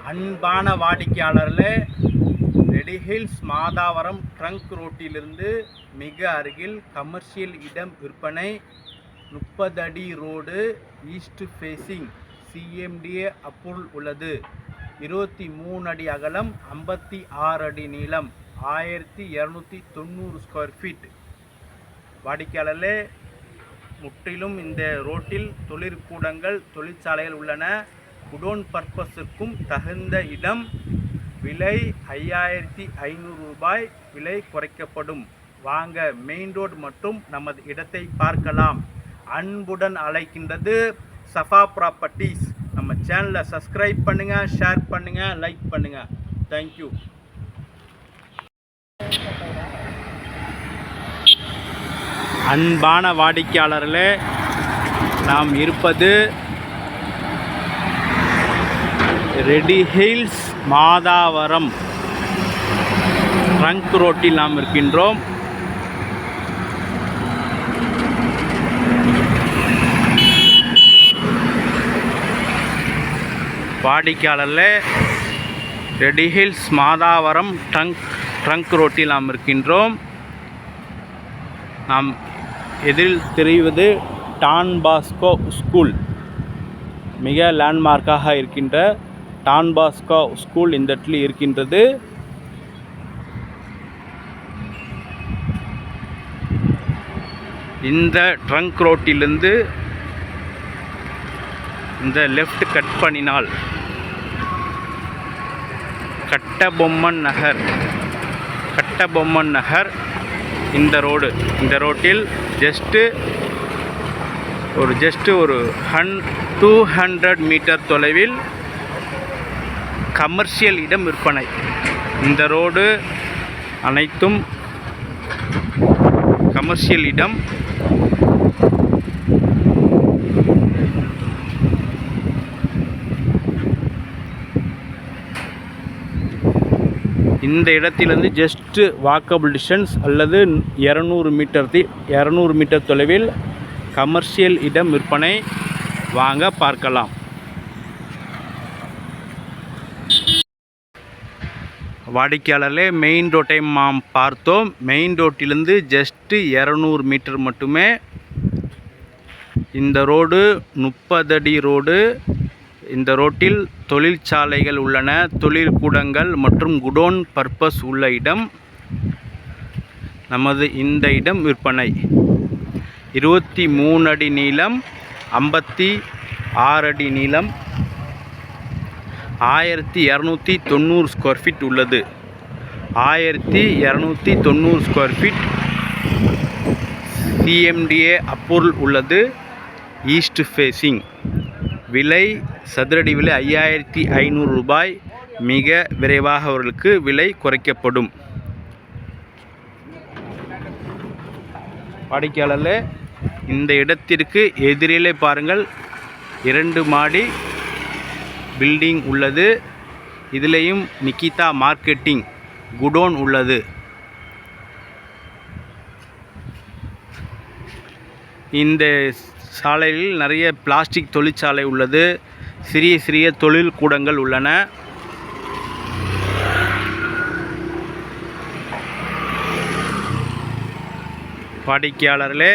அன்பான வாடிக்கையாளர்களே, Red Hills Madhavaram trunk ரோட்டிலிருந்து மிக அருகில் கமர்ஷியல் இடம் விற்பனை. 30 அடி road, east facing, CMDA approval உள்ளது. 23 அடி அகலம், 56 அடி நீளம், 1290 ஸ்கொயர் ஃபீட். வாடிக்கையாளர்களே, முற்றிலும் இந்த ரோட்டில் தொழிற்கூடங்கள், தொழிற்சாலைகள் உள்ளன. குடோன் பர்பஸிற்கும் தகுந்த இடம். விலை 5500 ரூபாய். விலை குறைக்கப்படும். வாங்க மெயின் ரோடு மற்றும் நமது இடத்தை பார்க்கலாம். அன்புடன் அழைக்கின்றது சஃபா ப்ராப்பர்ட்டிஸ். நம்ம சேனலை சப்ஸ்கிரைப் பண்ணுங்கள், ஷேர் பண்ணுங்கள், லைக் பண்ணுங்கள். தேங்க்யூ. அன்பான வாடிக்கையாளர்களே, நாம் இருப்பது ரெடி ஹில்ஸ் மாதாவரம் ட்ரங்க் ரோட்டில் நாம் இருக்கின்றோம். வாடிக்கையாளர்களே, ரெடி ஹில்ஸ் மாதாவரம் ட்ரங்க் ரோட்டில் நாம் இருக்கின்றோம். நாம் எதிரில் தெரிவது டான் பாஸ்கோ ஸ்கூல். மிக லேண்ட்மார்க்காக இருக்கின்ற டான் பாஸ்கோ ஸ்கூல் இந்த இடத்துல இருக்கின்றது. இந்த ட்ரங்க் ரோட்டிலிருந்து இந்த லெஃப்ட் கட் பண்ணினால் கட்டபொம்மன் நகர் இந்த ரோட்டில் ஜஸ்ட்டு ஒரு 200 மீட்டர் தொலைவில் கமர்ஷியல் இடம் விற்பனை. இந்த ரோடு அனைத்தும் கமர்ஷியல் இடம். இந்த இடத்திலிருந்து ஜஸ்ட் வாக்கபிள் டிஸ்டன்ஸ் அல்லது 200 மீட்டர் தொலைவில் கமர்ஷியல் இடம் விற்பனை. வாங்க பார்க்கலாம். வாடிக்கையாளர்களே, மெயின் ரோட்டை நாம் பார்த்தோம். மெயின் ரோட்டிலிருந்து ஜஸ்ட்டு 200 மீட்டர் மட்டுமே. இந்த ரோடு 30 அடி ரோடு. இந்த ரோட்டில் தொழிற்சாலைகள் உள்ளன, தொழிற்கூடங்கள் மற்றும் குடோன் பர்பஸ் உள்ள இடம். நமது இந்த இடம் விற்பனை. 23 அடி நீளம், 56 அடி நீளம், 1290 ஸ்கொயர் ஃபீட் உள்ளது. 1290 ஸ்கொயர் ஃபீட். CMDA அப்ரூவல் உள்ளது. East facing. விலை சதுரடி விலை 5500 ரூபாய். மிக விரைவாக அவர்களுக்கு விலை குறைக்கப்படும். வாடிக்கையாளர்களே, இந்த இடத்திற்கு எதிரிலே பாருங்கள், 2 மாடி பில்டிங் உள்ளது. இதிலேயும் நிக்கிதா மார்க்கெட்டிங் குடோன் உள்ளது. இந்த சாலையில் நிறைய பிளாஸ்டிக் தொழிற்சாலை உள்ளது. சிறிய தொழில் கூடங்கள் உள்ளன. வாடிக்கையாளர்களே,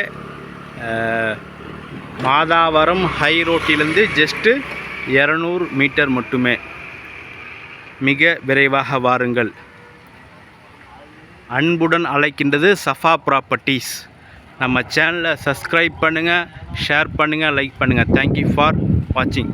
மாதாவரம் ஹை ரோட்டிலிருந்து ஜஸ்ட்டு 200 மீட்டர் மட்டுமே. மிக விரைவாக வாருங்கள். அன்புடன் அழைக்கின்றது சஃபா ப்ராப்பர்ட்டிஸ். நம்ம சேனலை சப்ஸ்கிரைப் பண்ணுங்கள், ஷேர் பண்ணுங்கள், லைக் பண்ணுங்கள். தேங்க்யூ ஃபார் வாட்சிங்.